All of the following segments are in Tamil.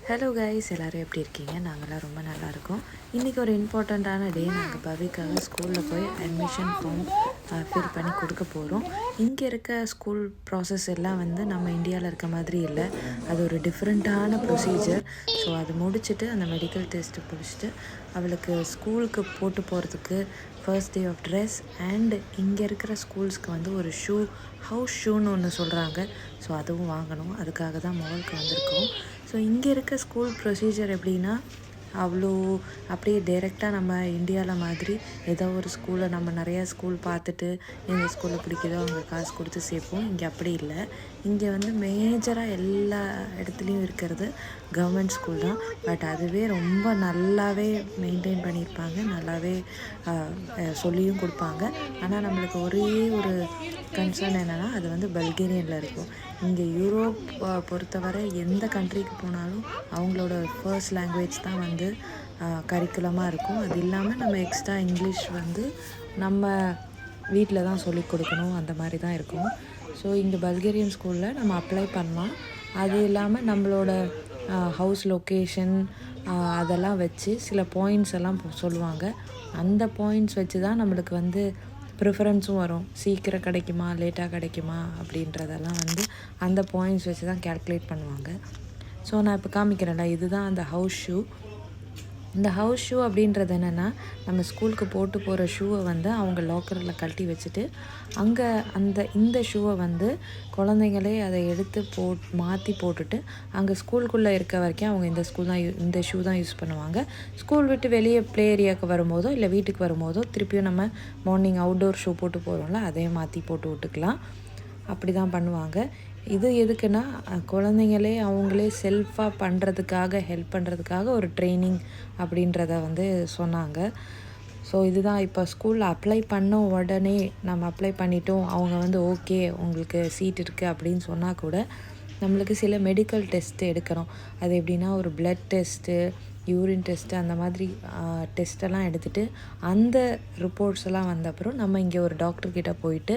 ஹலோ கைஸ், எல்லோரும் எப்படி இருக்கீங்க? நாங்கள்லாம் ரொம்ப நல்லாயிருக்கோம். இன்றைக்கி ஒரு இம்பார்ட்டண்ட்டான டே. நாங்கள் பவிக்காக ஸ்கூலில் போய் அட்மிஷன் ஃபார்ம் ஃபில் பண்ணி கொடுக்க போகிறோம். இங்கே இருக்க ஸ்கூல் ப்ராசஸ் எல்லாம் நம்ம இந்தியாவில் இருக்க மாதிரி இல்லை. அது ஒரு டிஃப்ரெண்ட்டான ப்ரொசீஜர். ஸோ அது முடிச்சுட்டு அந்த மெடிக்கல் டெஸ்ட்டு முடிச்சுட்டு அவளுக்கு ஸ்கூலுக்கு போட்டு போகிறதுக்கு first day of dress and இங்கே இருக்கிற ஸ்கூல்ஸ்க்கு ஒரு ஹவுஸ் ஷூன்னு ஒன்று சொல்கிறாங்க. ஸோ அதுவும் வாங்கணும். அதுக்காக தான் மாலுக்கு வந்திருக்கோம். ஸோ இங்கே இருக்க ஸ்கூல் ப்ரொசீஜர் எப்படின்னா, அவ்வளோ அப்படியே டைரெக்டாக நம்ம இந்தியாவில் மாதிரி ஏதோ ஒரு ஸ்கூலில் நம்ம நிறையா ஸ்கூல் பார்த்துட்டு எந்த ஸ்கூலில் பிடிக்குதோ அங்கே காசு கொடுத்து சேர்ப்போம். இங்கே அப்படி இல்லை. இங்கே மேஜராக எல்லா இடத்துலையும் இருக்கிறது கவர்மெண்ட் ஸ்கூல் தான். பட் அதுவே ரொம்ப நல்லாவே மெயின்டைன் பண்ணியிருப்பாங்க, நல்லாவே சொல்லியும் கொடுப்பாங்க. ஆனால் நம்மளுக்கு ஒரே ஒரு கன்சர்ன் என்னென்னா, அது பல்கேரியனில் இருக்கும். இங்கே யூரோப் பொறுத்தவரை எந்த கண்ட்ரிக்கு போனாலும் அவங்களோட ஃபர்ஸ்ட் லாங்குவேஜ் தான் கரிக்குலமாக இருக்கும். அது இல்லாமல் நம்ம எக்ஸ்ட்ரா இங்கிலீஷ் நம்ம வீட்டில் தான் சொல்லி கொடுக்கணும், அந்த மாதிரி தான் இருக்கும். ஸோ இங்கே பல்கேரியன் ஸ்கூலில் நம்ம அப்ளை பண்ணலாம். அது இல்லாமல் நம்மளோட ஹவுஸ் லொக்கேஷன் அதெல்லாம் வச்சு சில பாயிண்ட்ஸ் எல்லாம் சொல்லுவாங்க. அந்த பாயிண்ட்ஸ் வச்சு தான் நம்மளுக்கு ப்ரிஃபரன்ஸும் வரும். சீக்கிரம் கிடைக்குமா லேட்டாக கிடைக்குமா அப்படின்றதெல்லாம் அந்த பாயிண்ட்ஸ் வச்சு தான் கேல்குலேட் பண்ணுவாங்க. ஸோ நான் இப்போ காமிக்கிறேன்ல, இதுதான் அந்த ஹவுஸ் ஷூ. இந்த ஹவுஸ் ஷூ அப்படின்றது என்னென்னா, நம்ம ஸ்கூலுக்கு போட்டு போகிற ஷூவை அவங்க லாக்கரில் கழட்டி வச்சுட்டு அங்கே இந்த ஷூவை குழந்தைங்களே அதை எடுத்து மாற்றி போட்டுட்டு அங்கே ஸ்கூலுக்குள்ளே இருக்க வரைக்கும் அவங்க இந்த ஷூ தான் யூஸ் பண்ணுவாங்க. ஸ்கூல் விட்டு வெளியே ப்ளே ஏரியாவுக்கு வரும்போதோ இல்லை வீட்டுக்கு வரும்போதோ திருப்பியும் நம்ம மார்னிங் அவுட்டோர் ஷூ போட்டு போகிறோம்ல, அதே மாற்றி போட்டு விட்டுக்கலாம். அப்படி தான் பண்ணுவாங்க. இது எதுக்குன்னா, குழந்தைங்களே அவங்களே செல்ஃபாக பண்ணுறதுக்காக, ஹெல்ப் பண்ணுறதுக்காக ஒரு ட்ரைனிங் அப்படின்றத சொன்னாங்க. ஸோ இதுதான் இப்போ ஸ்கூலில் அப்ளை பண்ண உடனே நம்ம அப்ளை பண்ணிட்டோம், அவங்க ஓகே உங்களுக்கு சீட் இருக்குது அப்படின்னு சொன்னால் கூட நம்மளுக்கு சில மெடிக்கல் டெஸ்ட்டு எடுக்கணும். அது எப்படின்னா, ஒரு பிளட் டெஸ்ட்டு, யூரின் டெஸ்ட்டு, அந்த மாதிரி டெஸ்ட்டெல்லாம் எடுத்துகிட்டு அந்த ரிப்போர்ட்ஸ் எல்லாம் வந்த அப்புறம் நம்ம இங்கே ஒரு டாக்டர்கிட்ட போயிட்டு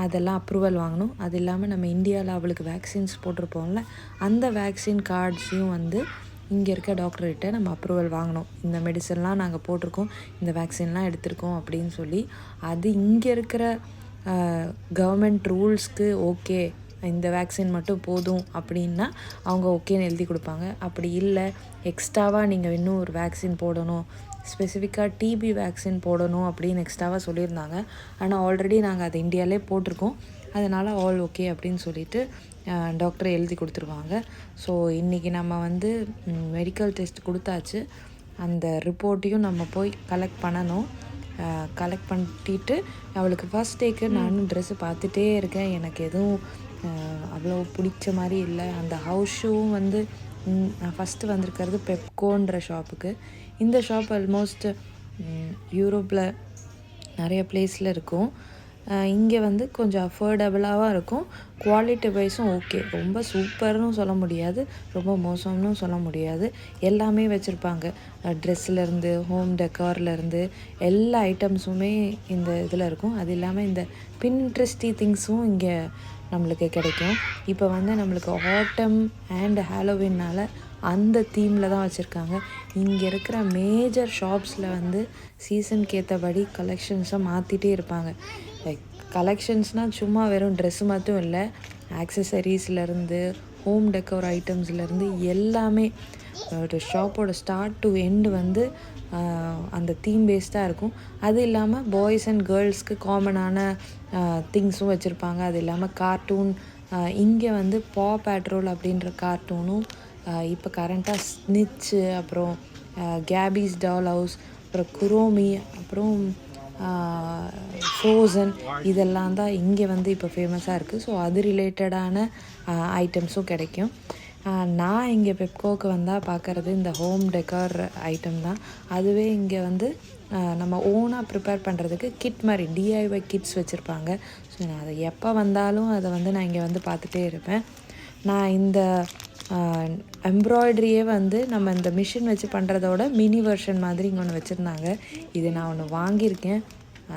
அதெல்லாம் அப்ரூவல் வாங்கணும். அது இல்லாமல் நம்ம இந்தியாவில் அவளுக்கு வேக்சின்ஸ் போட்டிருப்போம்ல, அந்த வேக்சின் கார்ட்ஸையும் இங்கே இருக்க டாக்டர்கிட்ட நம்ம அப்ரூவல் வாங்கணும். இந்த மெடிசன்லாம் நாங்கள் போட்டிருக்கோம், இந்த வேக்சின்லாம் எடுத்திருக்கோம் அப்படின்னு சொல்லி. அது இங்கே இருக்கிற கவர்மெண்ட் ரூல்ஸ்க்கு ஓகே, இந்த வேக்சின் மட்டும் போதும் அப்படின்னா அவங்க ஓகேன்னு எழுதி கொடுப்பாங்க. அப்படி இல்லை, எக்ஸ்ட்ராவாக நீங்கள் இன்னும் ஒரு வேக்சின் போடணும், ஸ்பெசிஃபிக்காக டிபி வேக்சின் போடணும் அப்படின்னு எக்ஸ்ட்ராவாக சொல்லியிருந்தாங்க. ஆனால் ஆல்ரெடி நாங்கள் அதை இந்தியாவிலே போட்டிருக்கோம், அதனால் ஆல் ஓகே அப்படின்னு சொல்லிவிட்டு டாக்டரை எழுதி கொடுத்துருவாங்க. ஸோ இன்றைக்கி நம்ம மெடிக்கல் டெஸ்ட் கொடுத்தாச்சு. அந்த ரிப்போர்ட்டையும் நம்ம போய் கலெக்ட் பண்ணணும். கலெக்ட் பண்ணிட்டு அவளுக்கு ஃபர்ஸ்ட் டேக்கு நானும் ட்ரெஸ்ஸு பார்த்துட்டே இருக்கேன். எனக்கு எதுவும் அவ்வளோ பிடிச்ச மாதிரி இல்லை. அந்த ஹவுஸ் ஷூவும் நான் ஃபஸ்ட்டு வந்திருக்கிறது பெப்கோன்ற ஷாப்புக்கு. இந்த ஷாப் ஆல்மோஸ்ட் யூரோப்பில் நிறைய பிளேஸில் இருக்கும். இங்கே கொஞ்சம் அஃபோர்டபுளாகவும் இருக்கும். குவாலிட்டி வைஸும் ஓகே, ரொம்ப சூப்பர்னு சொல்ல முடியாது, ரொம்ப மோசம்னு சொல்ல முடியாது. எல்லாமே வச்சுருப்பாங்க. ட்ரெஸ்லேருந்து ஹோம் டெக்கார்லேருந்து எல்லா ஐட்டம்ஸுமே இந்த இதில் இருக்கும். அது இல்லாமல் இந்த பின்ட்ரெஸ்டி திங்ஸும் இங்கே நம்மளுக்கு கிடைக்கும். இப்போ நம்மளுக்கு ஆட்டம் அண்ட் ஹாலோவின்னால் அந்த தீமில் தான் வச்சுருக்காங்க. இங்கே இருக்கிற மேஜர் ஷாப்ஸில் சீசனுக்கு ஏற்றபடி கலெக்ஷன்ஸை மாற்றிட்டே இருப்பாங்க. லைக் கலெக்ஷன்ஸ்னால் சும்மா வெறும் ட்ரெஸ்ஸு மட்டும் இல்லை, ஆக்சசரிஸ்லேருந்து ஹோம் டெக்கோர் ஐட்டம்ஸ்லேருந்து எல்லாமே ஒரு ஷாப்போட ஸ்டார்ட் டு எண்டு அந்த தீம் பேஸ்டாக இருக்கும். அது இல்லாமல் பாய்ஸ் அண்ட் கேர்ள்ஸ்க்கு காமனான திங்ஸும் வச்சுருப்பாங்க. அது இல்லாமல் கார்ட்டூன், இங்கே பா பேட்ரோல் அப்படின்ற கார்ட்டூனும், இப்போ கரண்ட்டாக ஸ்னிட்ச்சு, அப்புறம் கேபிஸ் டால் ஹவுஸ், அப்புறம் குரோமி, அப்புறம் ஃப்ரோசன், இதெல்லாம் தான் இங்கே இப்போ ஃபேமஸாக இருக்குது. ஸோ அது ரிலேட்டடான ஐட்டம்ஸும் கிடைக்கும். நான் இங்கே பெப்கோவுக்கு வந்தால் பார்க்குறது இந்த ஹோம் டெக்கார் ஐட்டம் தான். அதுவே இங்கே நம்ம ஓனாக ப்ரிப்பேர் பண்ணுறதுக்கு கிட் மாதிரி டிஐஒய் கிட்ஸ் வச்சுருப்பாங்க. ஸோ நான் அதை எப்போ வந்தாலும் அதை நான் இங்கே பார்த்துட்டே இருப்பேன். நான் இந்த எம்ப்ராய்டரியே நம்ம இந்த மிஷின் வச்சு பண்ணுறதோட மினி வெர்ஷன் மாதிரி இங்கே ஒன்று வச்சுருந்தாங்க. இது நான் ஒன்று வாங்கியிருக்கேன்.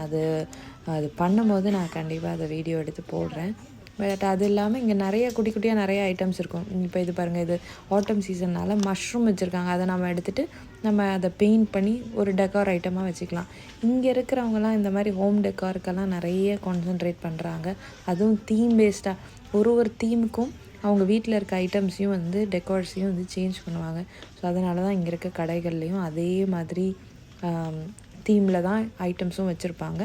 அது பண்ணும்போது நான் கண்டிப்பாக அதை வீடியோ எடுத்து போடுறேன். பட் அது இல்லாமல் இங்கே நிறைய குட்டி குட்டியாக நிறைய ஐட்டம்ஸ் இருக்கும். இப்போ இது பாருங்கள், இது ஆட்டம் சீசன்னால் மஷ்ரூம் வச்சுருக்காங்க. அதை நம்ம எடுத்துகிட்டு நம்ம அதை பெயிண்ட் பண்ணி ஒரு டெக்கார் ஐட்டமாக வச்சுக்கலாம். இங்கே இருக்கிறவங்கலாம் இந்த மாதிரி ஹோம் டெக்காருக்கெல்லாம் நிறைய கான்சன்ட்ரேட் பண்ணுறாங்க. அதுவும் தீம் பேஸ்டாக ஒரு தீமுக்கும் அவங்க வீட்டில் இருக்க ஐட்டம்ஸையும் வந்து டெக்கார்ஸையும் வந்து சேஞ்ச் பண்ணுவாங்க. ஸோ அதனால தான் இங்கே இருக்க கடைகள்லேயும் அதே மாதிரி தீமில் தான் ஐட்டம்ஸும் வச்சுருப்பாங்க.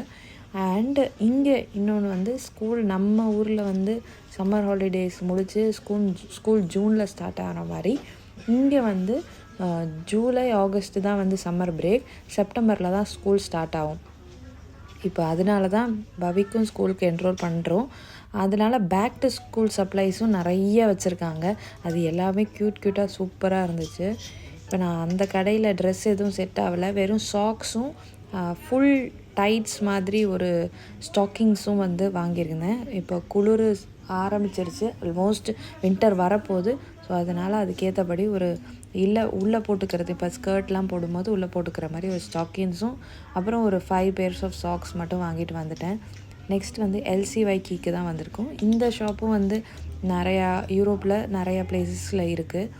அண்டு இங்கே இன்னொன்று வந்து ஸ்கூல், நம்ம ஊரில் வந்து சம்மர் ஹாலிடேஸ் முடித்து ஸ்கூல் ஜூனில் ஸ்டார்ட் ஆகிற மாதிரி இங்கே வந்து ஜூலை ஆகஸ்ட்டு தான் வந்து சம்மர் பிரேக், செப்டம்பரில் தான் ஸ்கூல் ஸ்டார்ட் ஆகும். இப்போ அதனால தான் பவிக்கும் ஸ்கூலுக்கு என்ரோல் பண்ணுறோம். அதனால் பேக் டு ஸ்கூல் சப்ளைஸும் நிறைய வச்சுருக்காங்க. அது எல்லாமே க்யூட்டாக சூப்பராக இருந்துச்சு. இப்போ நான் அந்த கடையில் ட்ரெஸ் எதுவும் செட் ஆகலை, வெறும் சாக்ஸும் ஃபுல் டைட்ஸ் மாதிரி ஒரு ஸ்டாக்கிங்ஸும் வந்து வாங்கியிருந்தேன். இப்போ குளிர் ஆரம்பிச்சிருச்சு, ஆல்மோஸ்ட் வின்டர் வரப்போகுது. ஸோ அதனால் அதுக்கேற்றபடி ஒரு உள்ளே போட்டுக்கிறது, இப்போ ஸ்கர்ட்லாம் போடும்போது உள்ளே போட்டுக்கிற மாதிரி ஒரு ஸ்டாக்கிங்ஸும் அப்புறம் ஒரு 5 pairs ஆஃப் சாக்ஸ் மட்டும் வாங்கிட்டு வந்துட்டேன். நெக்ஸ்ட் வந்து LCYக்கு தான் வந்திருக்கோம். இந்த ஷாப்பும் வந்து நிறையா யூரோப்பில் நிறையா பிளேசஸில் இருக்குது.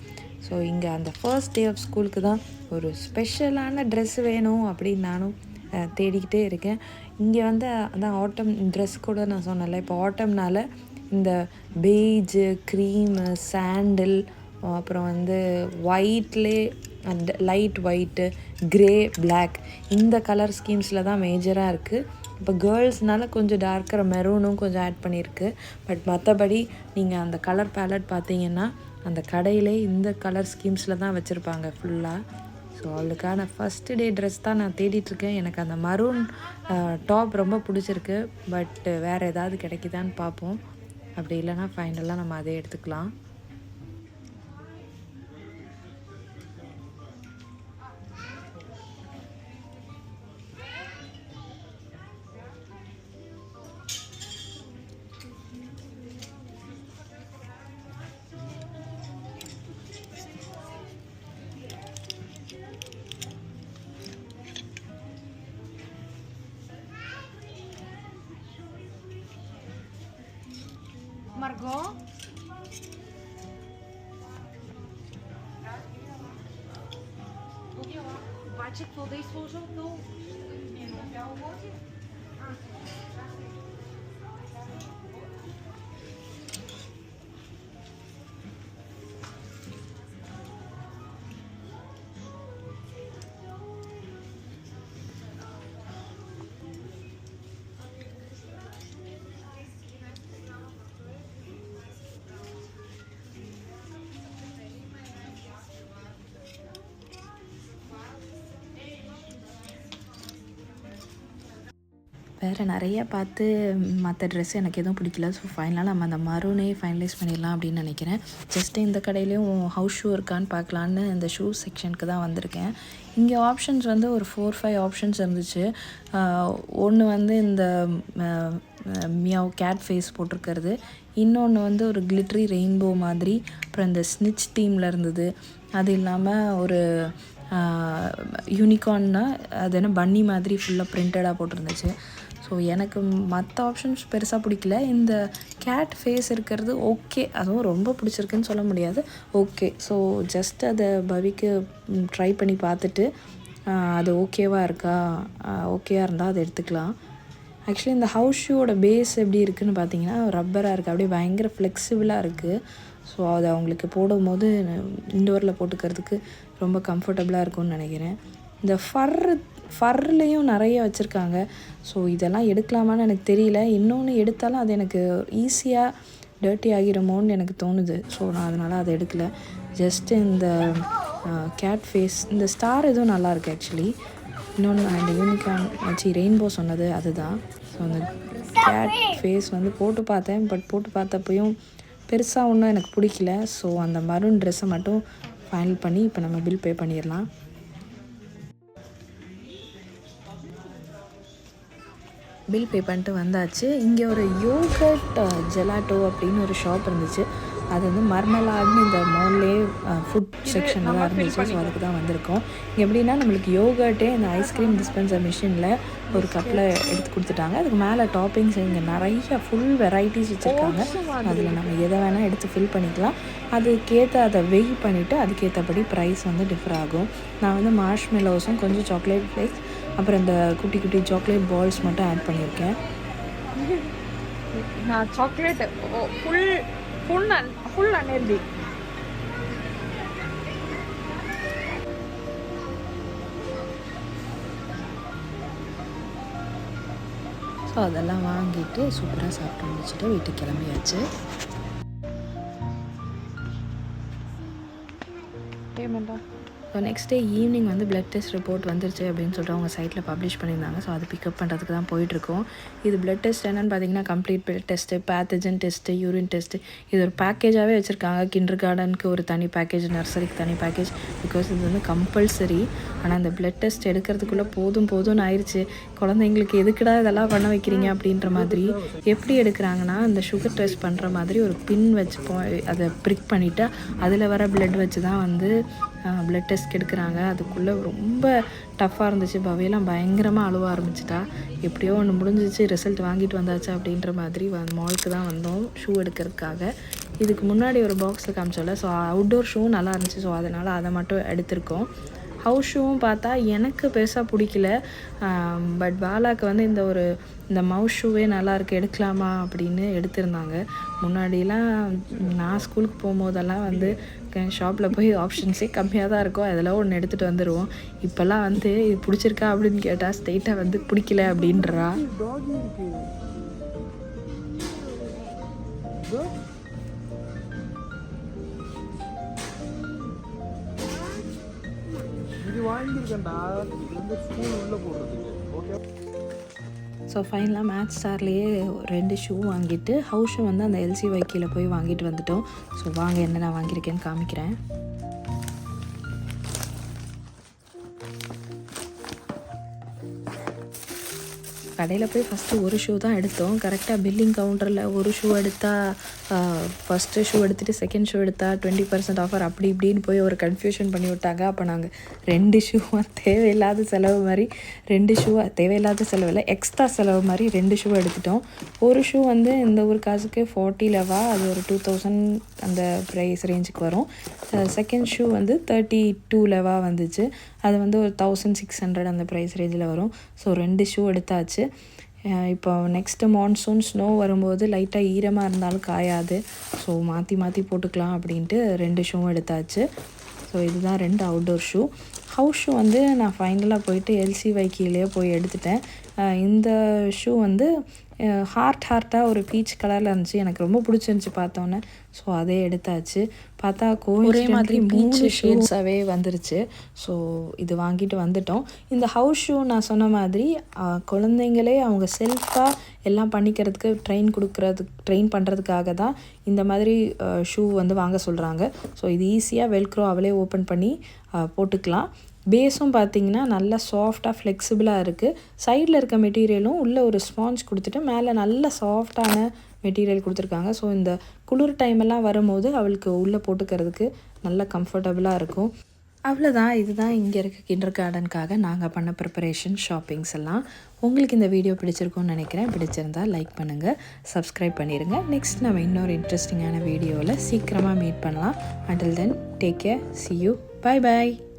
ஸோ இங்கே அந்த ஃபர்ஸ்ட் டே ஆஃப் ஸ்கூலுக்கு தான் ஒரு ஸ்பெஷலான ட்ரெஸ் வேணும் அப்படின்னு நானும் தேடிக்கிட்டே இருக்கேன். இங்கே வந்து அதான் ஆட்டம் ட்ரெஸ் கூட நான் சொன்னேன்ல, இப்போ ஆட்டம்னால இந்த பெய்ஜு, க்ரீமு, சாண்டில், அப்புறம் வந்து ஒயிட்லே அந்த லைட் ஒயிட்டு, க்ரே, பிளாக் இந்த கலர் ஸ்கீம்ஸில் தான் மேஜராக இருக்குது. இப்போ கேர்ள்ஸ்னால கொஞ்சம் டார்க்கர் மெரூனும் கொஞ்சம் ஆட் பண்ணியிருக்கு. பட் மற்றபடி நீங்கள் அந்த கலர் பேலட் பார்த்தீங்கன்னா அந்த கடையிலே இந்த கலர் ஸ்கீம்ஸில் தான் வச்சுருப்பாங்க ஃபுல்லாக. ஸோ அவளுக்கான ஃபஸ்ட்டு டே ட்ரெஸ் தான் நான் தேடிட்டுருக்கேன். எனக்கு அந்த மரூன் டாப் ரொம்ப பிடிச்சிருக்கு. பட் வேறு ஏதாவது கிடைக்குதான்னு பார்ப்போம். அப்படி இல்லைன்னா ஃபைனலாக நம்ம அதே எடுத்துக்கலாம். Margot? Patrick, vou dar isso junto. வேறு நிறையா பார்த்து மற்ற ட்ரெஸ் எனக்கு எதுவும் பிடிக்கல. ஸோ ஃபைனலாக நம்ம அந்த மரூனே ஃபைனலைஸ் பண்ணிடலாம் அப்படின்னு நினைக்கிறேன். ஜஸ்ட்டு இந்த கடையிலையும் ஹவுஸ் ஷூ இருக்கான்னு பார்க்கலான்னு இந்த ஷூ செக்ஷனுக்கு தான் வந்திருக்கேன். இங்கே ஆப்ஷன்ஸ் வந்து ஒரு 4-5 ஆப்ஷன்ஸ் இருந்துச்சு. ஒன்று வந்து இந்த மியாவ் கேட் ஃபேஸ் போட்டிருக்கிறது, இன்னொன்று வந்து ஒரு கிளிட்ரி ரெயின்போ மாதிரி, அப்புறம் இந்த ஸ்னிச் தீமில் இருந்தது. அது இல்லாமல் ஒரு யூனிகார்ன்னா அது என்ன பன்னி மாதிரி ஃபுல்லாக பிரிண்டடாக போட்டிருந்துச்சு. ஸோ எனக்கு மற்ற ஆப்ஷன்ஸ் பெருசாக பிடிக்கல. இந்த கேட் ஃபேஸ் இருக்கிறது ஓகே, அதுவும் ரொம்ப பிடிச்சிருக்குன்னு சொல்ல முடியாது, ஓகே. ஸோ ஜஸ்ட் அதை பவிக்கு ட்ரை பண்ணி பார்த்துட்டு அது ஓகேவாக இருக்கா, ஓகேவாக இருந்தால் அதை எடுத்துக்கலாம். ஆக்சுவலி இந்த ஹவுஸ் ஷூவோட பேஸ் எப்படி இருக்குதுன்னு பார்த்தீங்கன்னா ரப்பராக இருக்குது, அப்படியே பயங்கர ஃப்ளெக்சிபிளாக இருக்குது. ஸோ அதை அவங்களுக்கு போடும்போது இண்டோரில் போட்டுக்கிறதுக்கு ரொம்ப கம்ஃபர்டபுளாக இருக்கும்னு நினைக்கிறேன். இந்த ஃபர்லேயும் நிறைய வச்சுருக்காங்க. ஸோ இதெல்லாம் எடுக்கலாமான்னு எனக்கு தெரியல. இன்னொன்று எடுத்தாலும் அது எனக்கு ஈஸியாக டர்ட்டி ஆகிடுமோன்னு எனக்கு தோணுது. ஸோ நான் அதனால் அதை எடுக்கலை. ஜஸ்ட்டு இந்த கேட் ஃபேஸ், இந்த ஸ்டார் எதுவும் நல்லாயிருக்கு ஆக்சுவலி. இன்னொன்று அந்த யூனிகார்ன் வச்சு ரெயின்போ சொன்னது அதுதான். ஸோ அந்த கேட் ஃபேஸ் வந்து போட்டு பார்த்தேன். பட் போட்டு பார்த்தப்பையும் பெருசாக ஒன்றும் எனக்கு பிடிக்கல. ஸோ அந்த மரூன் ட்ரெஸ்ஸை மட்டும் ஃபைனல் பண்ணி இப்போ நம்ம பில் பே பண்ணிடலாம். பில் பே பண்ணிட்டு வந்தாச்சு. இங்கே ஒரு யோகர்ட் ஜெலாட்டோ அப்படின்னு ஒரு ஷாப் இருந்துச்சு. அது வந்து மர்மலாட்னு இந்த மால்லே ஃபுட் செக்ஷனில் தான் இருந்துச்சு. ஸோ அதுக்கு தான் வந்திருக்கோம். இங்கே எப்படின்னா நம்மளுக்கு யோகர்ட்டே இந்த ஐஸ்கிரீம் டிஸ்பென்சர் மிஷினில் ஒரு கப்பில் எடுத்து கொடுத்துட்டாங்க. அதுக்கு மேலே டாப்பிங்ஸ் இங்கே நிறைய ஃபுல் வெரைட்டிஸ் வச்சுருக்காங்க. அதில் நம்ம எதை வேணால் எடுத்து ஃபில் பண்ணிக்கலாம். அதுக்கேற்ற அதை வெயிட் பண்ணிவிட்டு அதுக்கேற்றபடி ப்ரைஸ் வந்து டிஃபர் ஆகும். நான் வந்து மார்ஷ்மெலோஸும் கொஞ்சம் சாக்லேட் ஃப்ளேக்ஸ் அப்புறம் இந்த குட்டி குட்டி சாக்லேட் பால்ஸ் மட்டும் ஆட் பண்ணியிருக்கேன். நான் சாக்லேட் ஃபுல் அன்ஹெல்தி. ஸோ அதெல்லாம் வாங்கிட்டு சூப்பராக சாப்பிட்டு முடிச்சுட்டு வீட்டுக்கு கிளம்பியாச்சு. பேமெண்டா? ஸோ நெக்ஸ்ட் டே ஈவினிங் வந்து பிளட் டெஸ்ட் ரிப்போர்ட் வந்துருச்சு அப்படின்னு சொல்லிட்டு அவங்க சைட்டில் பப்ளிஷ் பண்ணியிருந்தாங்க. ஸோ அது பிக்கப் பண்ணுறதுக்கு தான் போயிட்டுருக்கோம். இது பிளட் டெஸ்ட் என்னென்னு பார்த்தீங்கன்னா complete blood test, pathogen test, urine test, இது ஒரு பேக்கேஜாகவே வச்சுருக்காங்க. கிண்டர் கார்டனுக்கு ஒரு தனி பேக்கேஜ், நர்சரிக்கு தனி பேக்கேஜ், பிகாஸ் இது வந்து கம்பல்சரி. ஆனால் அந்த பிளட் டெஸ்ட் எடுக்கிறதுக்குள்ளே போதும்னு ஆயிடுச்சு. குழந்தைங்களுக்கு எதுக்குடா இதெல்லாம் பண்ண வைக்கிறீங்க அப்படின்ற மாதிரி. எப்படி எடுக்கிறாங்கன்னா அந்த சுகர் டெஸ்ட் பண்ணுற மாதிரி ஒரு பின் வச்சு அதை ப்ரிக் பண்ணிவிட்டு அதில் வர பிளட் வச்சு தான் வந்து பிளட் டெஸ்ட் எடுக்கிறாங்க. அதுக்குள்ளே ரொம்ப டஃப்பாக இருந்துச்சு. பவையெல்லாம் பயங்கரமாக அழுவ ஆரம்பிச்சிட்டா. எப்படியோ ஒன்று முடிஞ்சிச்சு, ரிசல்ட் வாங்கிட்டு வந்தாச்சு அப்படின்ற மாதிரி மாலுக்கு தான் வந்தோம் ஷூ எடுக்கிறதுக்காக. இதுக்கு முன்னாடி ஒரு பாக்ஸில் காமிச்சோம்ல, ஸோ அவுட்டோர் ஷூ நல்லா இருந்துச்சு. ஸோ அதனால் அதை மட்டும் எடுத்திருக்கோம். ஹவுஸ் ஷூவும் பார்த்தா எனக்கு பெருசாக பிடிக்கல. பட் பாலாக்கு வந்து இந்த மவுஸ் ஷூவே நல்லாயிருக்கு, எடுக்கலாமா அப்படின்னு எடுத்திருந்தாங்க. முன்னாடிலாம் நான் ஸ்கூலுக்கு போகும்போதெல்லாம் வந்து ஷாப்பில் போய் ஆப்ஷன்ஸே கம்மியாக தான் இருக்கும், அதெல்லாம் ஒன்று எடுத்துகிட்டு வந்துடுவோம். இப்போல்லாம் வந்து இது பிடிச்சிருக்கா அப்படின்னு கேட்டால் ஸ்ட்ரெயிட்டாக வந்து பிடிக்கல அப்படின்றா. ஸோ ஃபைனலாக மேட்ச் ஸ்டார்லேயே 2 ஷூ வாங்கிட்டு ஹவுஸ் ஷூ வந்து அந்த எல்சி வைக்கியில் போய் வாங்கிட்டு வந்துட்டோம். ஸோ வாங்க என்ன நான் வாங்கியிருக்கேன்னு காமிக்கிறேன். கடையில் போய் ஃபஸ்ட்டு ஒரு ஷூ தான் எடுத்தோம். கரெக்டாக பில்லிங் கவுண்டரில் ஒரு ஷூ எடுத்தால் ஃபஸ்ட்டு ஷூ எடுத்துகிட்டு செகண்ட் ஷூ எடுத்தால் 20% ஆஃபர் அப்படி இப்படின்னு போய் ஒரு கன்ஃபியூஷன் பண்ணி விட்டாங்க. அப்போ நாங்கள் 2 ஷூவாக தேவையில்லாத செலவு மாதிரி 2 ஷூவாக தேவையில்லாத செலவில் எக்ஸ்ட்ரா செலவு மாதிரி 2 ஷூ எடுத்துட்டோம். ஒரு ஷூ வந்து இந்த ஒரு காசுக்கு 40 லெவா, அது ஒரு 2000 அந்த ப்ரைஸ் ரேஞ்சுக்கு வரும். செகண்ட் ஷூ வந்து 32 லெவா வந்துச்சு, அது வந்து ஒரு 1600 அந்த ப்ரைஸ் ரேஞ்சில் வரும். ஸோ 2 ஷூ எடுத்தாச்சு. இப்போ நெக்ஸ்ட்டு மான்சூன் ஸ்னோ வரும்போது லைட்டாக ஈரமாக இருந்தாலும் காயாது. ஸோ மாற்றி போட்டுக்கலாம் அப்படின்ட்டு 2 ஷூவும் எடுத்தாச்சு. ஸோ இதுதான் 2 அவுட்டோர் ஷூ. ஹவுஸ் ஷூ வந்து நான் ஃபைனலாக போயிட்டு எல்சி வைக்கிலேயே போய் எடுத்துட்டேன். இந்த ஷூ வந்து ஹார்ட்டாக ஒரு பீச் கலரில் இருந்துச்சு, எனக்கு ரொம்ப பிடிச்சிருந்துச்சி பார்த்தோன்னே. ஸோ அதே எடுத்தாச்சு. பார்த்தா ஒரே மாதிரி 3 ஷேட்ஸாகவே வந்துருச்சு. ஸோ இது வாங்கிட்டு வந்துட்டோம். இந்த ஹவுஸ் ஷூ நான் சொன்ன மாதிரி குழந்தைங்களே அவங்க செல்ஃபாக எல்லாம் பண்ணிக்கிறதுக்கு ட்ரெயின் பண்ணுறதுக்காக தான் இந்த மாதிரி ஷூ வந்து வாங்க சொல்கிறாங்க. ஸோ இது ஈஸியாக வெல்க்ரோ அவளே ஓப்பன் பண்ணி போட்டுக்கலாம். பேஸும் பார்த்திங்கன்னா நல்லா சாஃப்டாக ஃப்ளெக்சிபிளாக இருக்குது. சைடில் இருக்க மெட்டீரியலும் உள்ளே ஒரு ஸ்பாஞ்ச் கொடுத்துட்டு மேலே நல்ல சாஃப்டான மெட்டீரியல் கொடுத்துருக்காங்க. ஸோ இந்த குளிர் டைமெல்லாம் வரும்போது அவளுக்கு உள்ளே போட்டுக்கிறதுக்கு நல்ல கம்ஃபர்டபுளாக இருக்கும். அவ்வளோதான். இதுதான் இங்கே இருக்க கிண்டர் கார்டனுக்காக நாங்கள் பண்ண ப்ரிப்பரேஷன் ஷாப்பிங்ஸ் எல்லாம். உங்களுக்கு இந்த வீடியோ பிடிச்சிருக்கும்னு நினைக்கிறேன். பிடிச்சிருந்தால் லைக் பண்ணுங்கள், சப்ஸ்கிரைப் பண்ணிடுங்க. நெக்ஸ்ட் நம்ம இன்னொரு இன்ட்ரெஸ்டிங்கான வீடியோவில் சீக்கிரமாக மீட் பண்ணலாம். until then take care, see you, bye bye.